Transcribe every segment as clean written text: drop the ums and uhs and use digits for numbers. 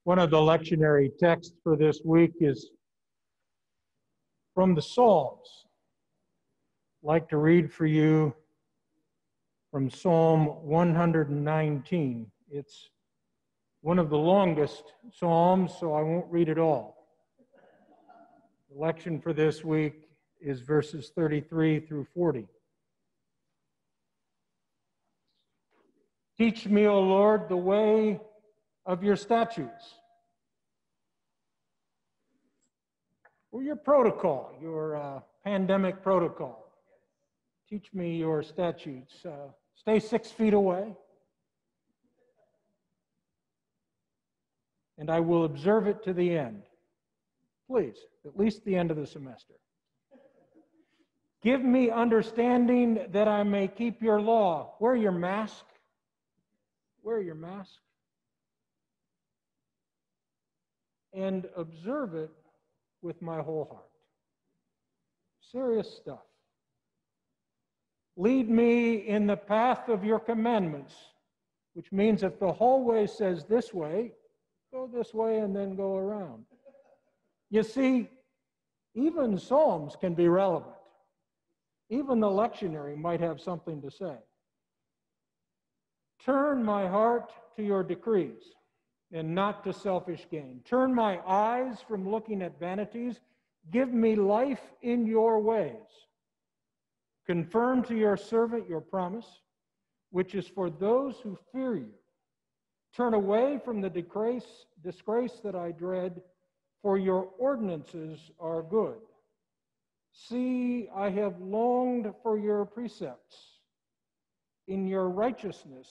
One of the lectionary texts for this week is from the Psalms. I'd like to read for you from Psalm 119. It's one of the longest Psalms, so I won't read it all. The lection for this week is verses 33 through 40. Teach me, O Lord, the way of your statutes. Or your protocol, your pandemic protocol. Teach me your statutes. Stay 6 feet away. And I will observe it to the end. Please, at least the end of the semester. Give me understanding that I may keep your law. Wear your mask. Wear your mask. And observe it with my whole heart. Serious stuff. Lead me in the path of your commandments, which means if the hallway says this way, go this way and then go around. You see, even Psalms can be relevant. Even the lectionary might have something to say. Turn my heart to your decrees and not to selfish gain. Turn my eyes from looking at vanities. Give me life in your ways. Confirm to your servant your promise, which is for those who fear you. Turn away from the disgrace that I dread, for your ordinances are good. See, I have longed for your precepts. In your righteousness,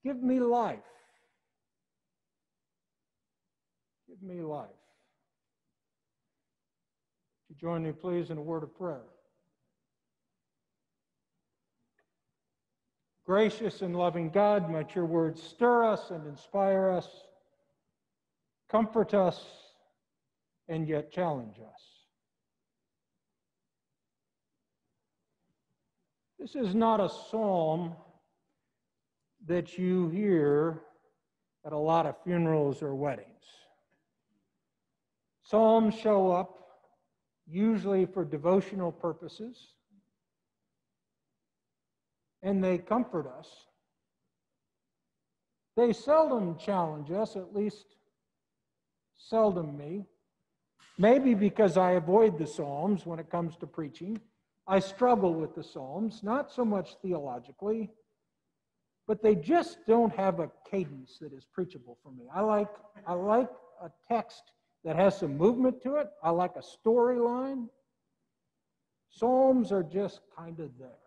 give me life. Give me life. Would you join me, please, in a word of prayer? Gracious and loving God, might your words stir us and inspire us, comfort us, and yet challenge us. This is not a psalm that you hear at a lot of funerals or weddings. Psalms show up usually for devotional purposes, and they comfort us. They seldom challenge us, at least seldom me. Maybe because I avoid the Psalms when it comes to preaching. I struggle with the Psalms, not so much theologically, but they just don't have a cadence that is preachable for me. I like a text that has some movement to it. I like a storyline. Psalms are just kind of there.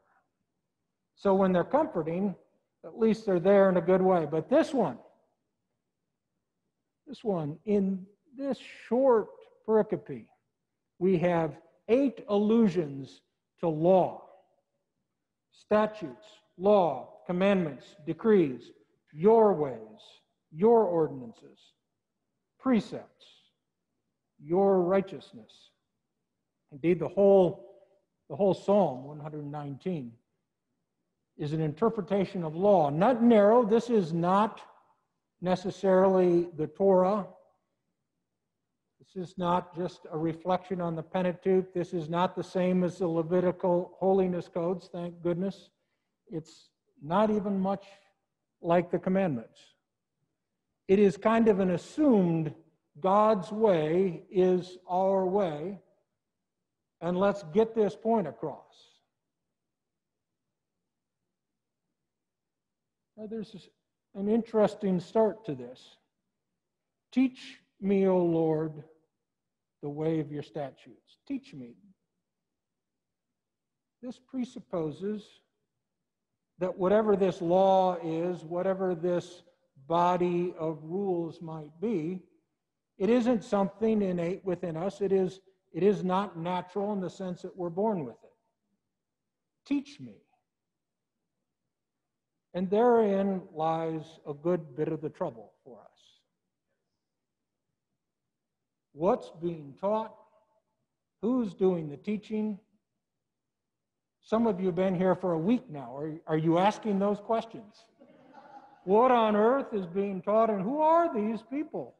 So when they're comforting, at least they're there in a good way. But this one, in this short pericope, we have 8 allusions to law, statutes, law, commandments, decrees, your ways, your ordinances, precepts, your righteousness. Indeed, the whole Psalm 119 is an interpretation of law, not narrow. This is not necessarily the Torah. This is not just a reflection on the Pentateuch. This is not the same as the Levitical holiness codes, thank goodness. It's not even much like the commandments. It is kind of an assumed God's way is our way, and let's get this point across. Now, there's an interesting start to this. Teach me, O Lord, the way of your statutes. Teach me. This presupposes that whatever this law is, whatever this body of rules might be, it isn't something innate within us. It is not natural in the sense that we're born with it. Teach me. And therein lies a good bit of the trouble for us. What's being taught? Who's doing the teaching? Some of you have been here for a week now. Are you asking those questions? What on earth is being taught, and who are these people?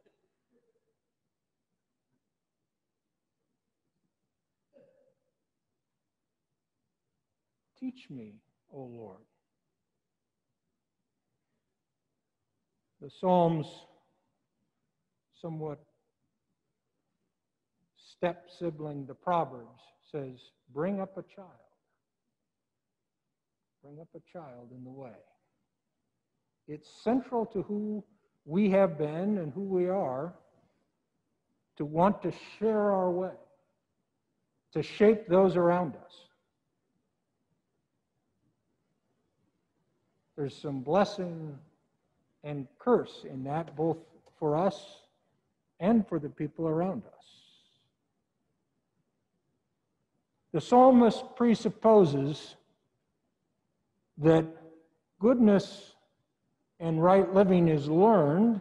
Teach me, O Lord. The Psalms somewhat step-sibling the Proverbs says, bring up a child. Bring up a child in the way. It's central to who we have been and who we are to want to share our way, to shape those around us. There's some blessing and curse in that, both for us and for the people around us. The psalmist presupposes that goodness and right living is learned,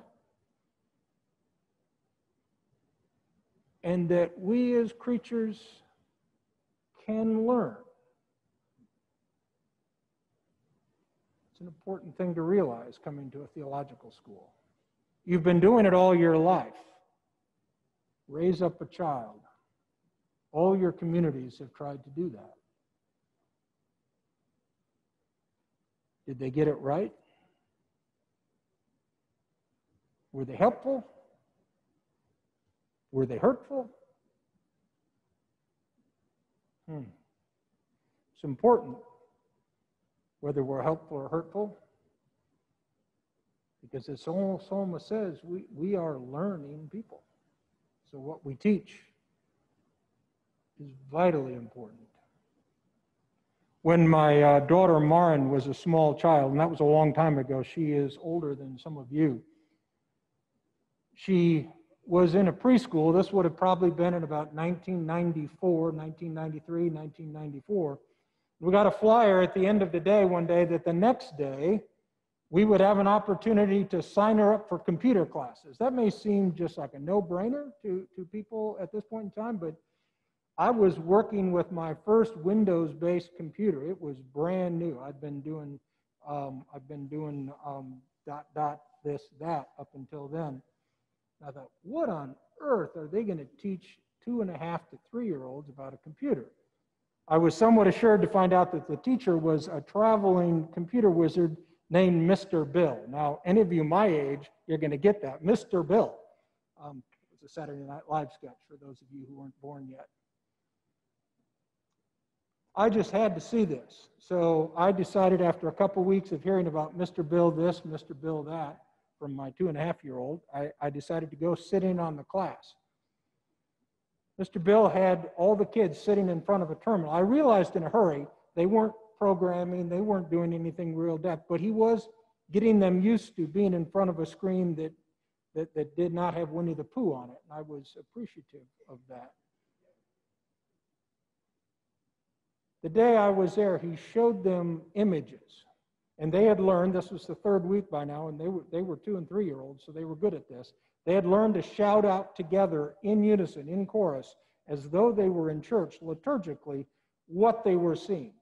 and that we as creatures can learn. It's an important thing to realize coming to a theological school. You've been doing it all your life. Raise up a child. All your communities have tried to do that. Did they get it right? Were they helpful? Were they hurtful? It's important whether we're helpful or hurtful, because as the psalmist says, we are learning people. So what we teach is vitally important. When my daughter Marin was a small child, and that was a long time ago, she is older than some of you. She was in a preschool. This would have probably been in about 1994, 1993, 1994. We got a flyer at the end of the day one day that the next day we would have an opportunity to sign her up for computer classes. That may seem just like a no-brainer to people at this point in time, but I was working with my first Windows-based computer. It was brand new. I've been doing this, that up until then. I thought, what on earth are they going to teach 2.5 to 3-year-olds about a computer? I was somewhat assured to find out that the teacher was a traveling computer wizard named Mr. Bill. Now, any of you my age, you're going to get that. Mr. Bill. It was a Saturday Night Live sketch for those of you who weren't born yet. I just had to see this. So I decided after a couple weeks of hearing about Mr. Bill this, Mr. Bill that, from my 2.5-year-old, I decided to go sit in on the class. Mr. Bill had all the kids sitting in front of a terminal. I realized in a hurry they weren't programming, they weren't doing anything real depth, but he was getting them used to being in front of a screen that did not have Winnie the Pooh on it, and I was appreciative of that. The day I was there, he showed them images. And they had learned, this was the 3rd week by now, and they were 2 and 3-year-olds, so they were good at this. They had learned to shout out together in unison, in chorus, as though they were in church liturgically, what they were seeing.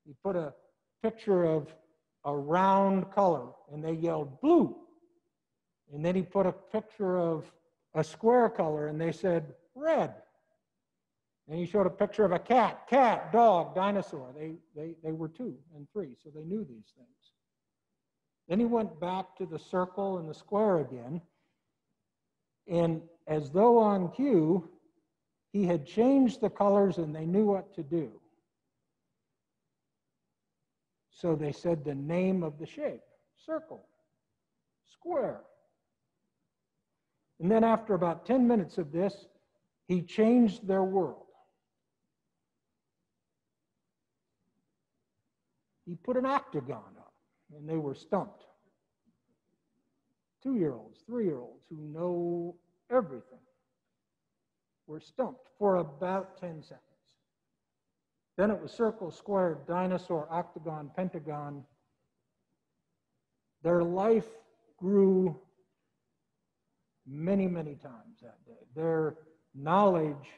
He put a picture of a round color, and they yelled, blue. And then he put a picture of a square color, and they said, red. And he showed a picture of a cat, dog, dinosaur. They were 2 and 3, so they knew these things. Then he went back to the circle and the square again, and as though on cue, he had changed the colors and they knew what to do. So they said the name of the shape, circle, square. And then after about 10 minutes of this, he changed their world. He put an octagon up, and they were stumped. 2-year-olds, 3-year-olds who know everything were stumped for about 10 seconds. Then it was circle, square, dinosaur, octagon, pentagon. Their life grew many, many times that day. Their knowledge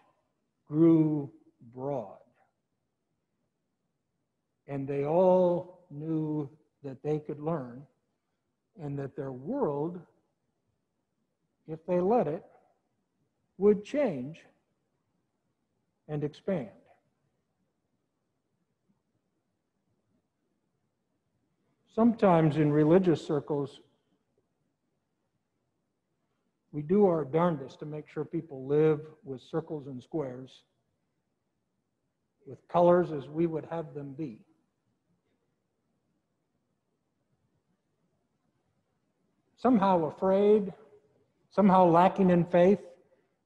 grew broad. And they all knew that they could learn, and that their world, if they let it, would change and expand. Sometimes in religious circles, we do our darndest to make sure people live with circles and squares, with colors as we would have them be. Somehow afraid, somehow lacking in faith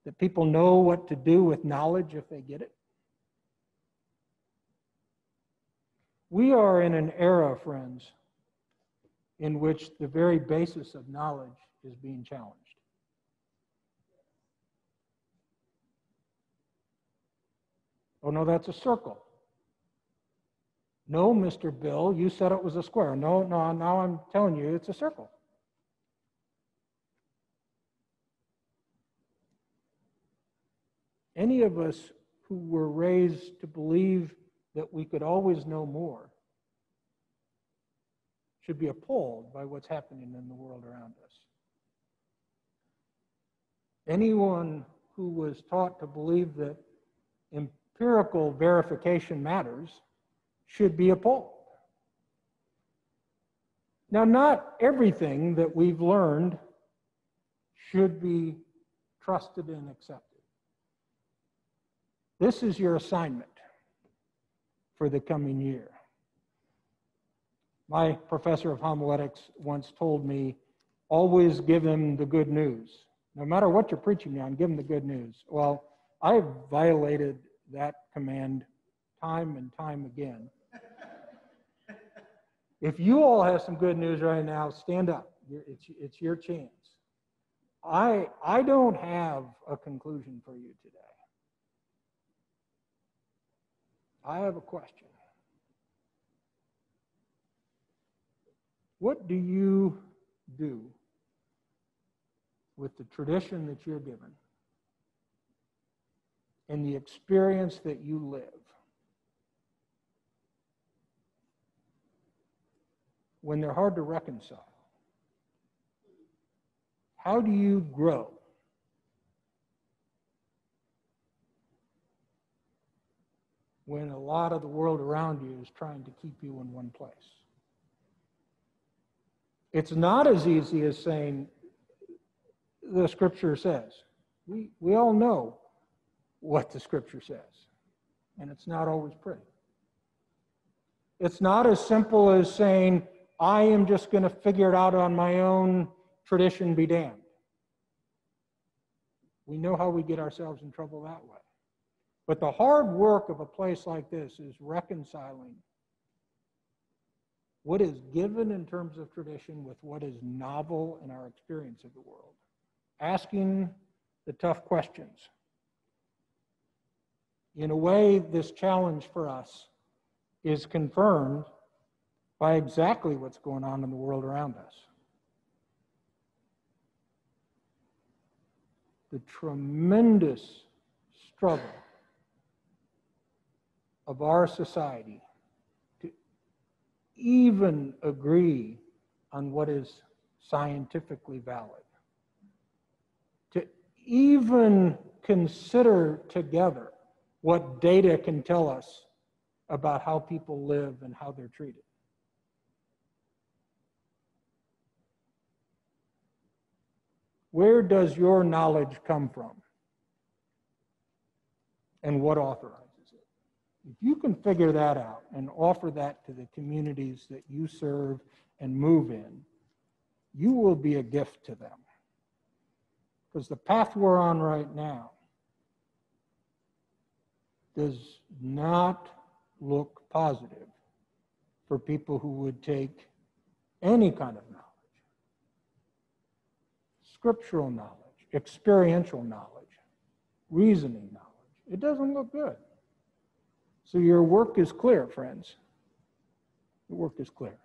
that people know what to do with knowledge if they get it. We are in an era, friends, in which the very basis of knowledge is being challenged. Oh, no, that's a circle. No, Mr. Bill, you said it was a square. No, now I'm telling you it's a circle. Any of us who were raised to believe that we could always know more should be appalled by what's happening in the world around us. Anyone who was taught to believe that empirical verification matters should be appalled. Now, not everything that we've learned should be trusted and accepted. This is your assignment for the coming year. My professor of homiletics once told me, always give them the good news. No matter what you're preaching on, give them the good news. Well, I've violated that command time and time again. If you all have some good news right now, stand up. It's your chance. I don't have a conclusion for you today. I have a question. What do you do with the tradition that you're given and the experience that you live when they're hard to reconcile? How do you grow? When a lot of the world around you is trying to keep you in one place. It's not as easy as saying the scripture says. We all know what the scripture says, and it's not always pretty. It's not as simple as saying, I am just going to figure it out on my own, tradition be damned. We know how we get ourselves in trouble that way. But the hard work of a place like this is reconciling what is given in terms of tradition with what is novel in our experience of the world. Asking the tough questions. In a way, this challenge for us is confirmed by exactly what's going on in the world around us. The tremendous struggle of our society to even agree on what is scientifically valid, to even consider together what data can tell us about how people live and how they're treated. Where does your knowledge come from? And what authorizes it? If you can figure that out and offer that to the communities that you serve and move in, you will be a gift to them. Because the path we're on right now does not look positive for people who would take any kind of knowledge. Scriptural knowledge, experiential knowledge, reasoning knowledge. It doesn't look good. So your work is clear, friends. Your work is clear.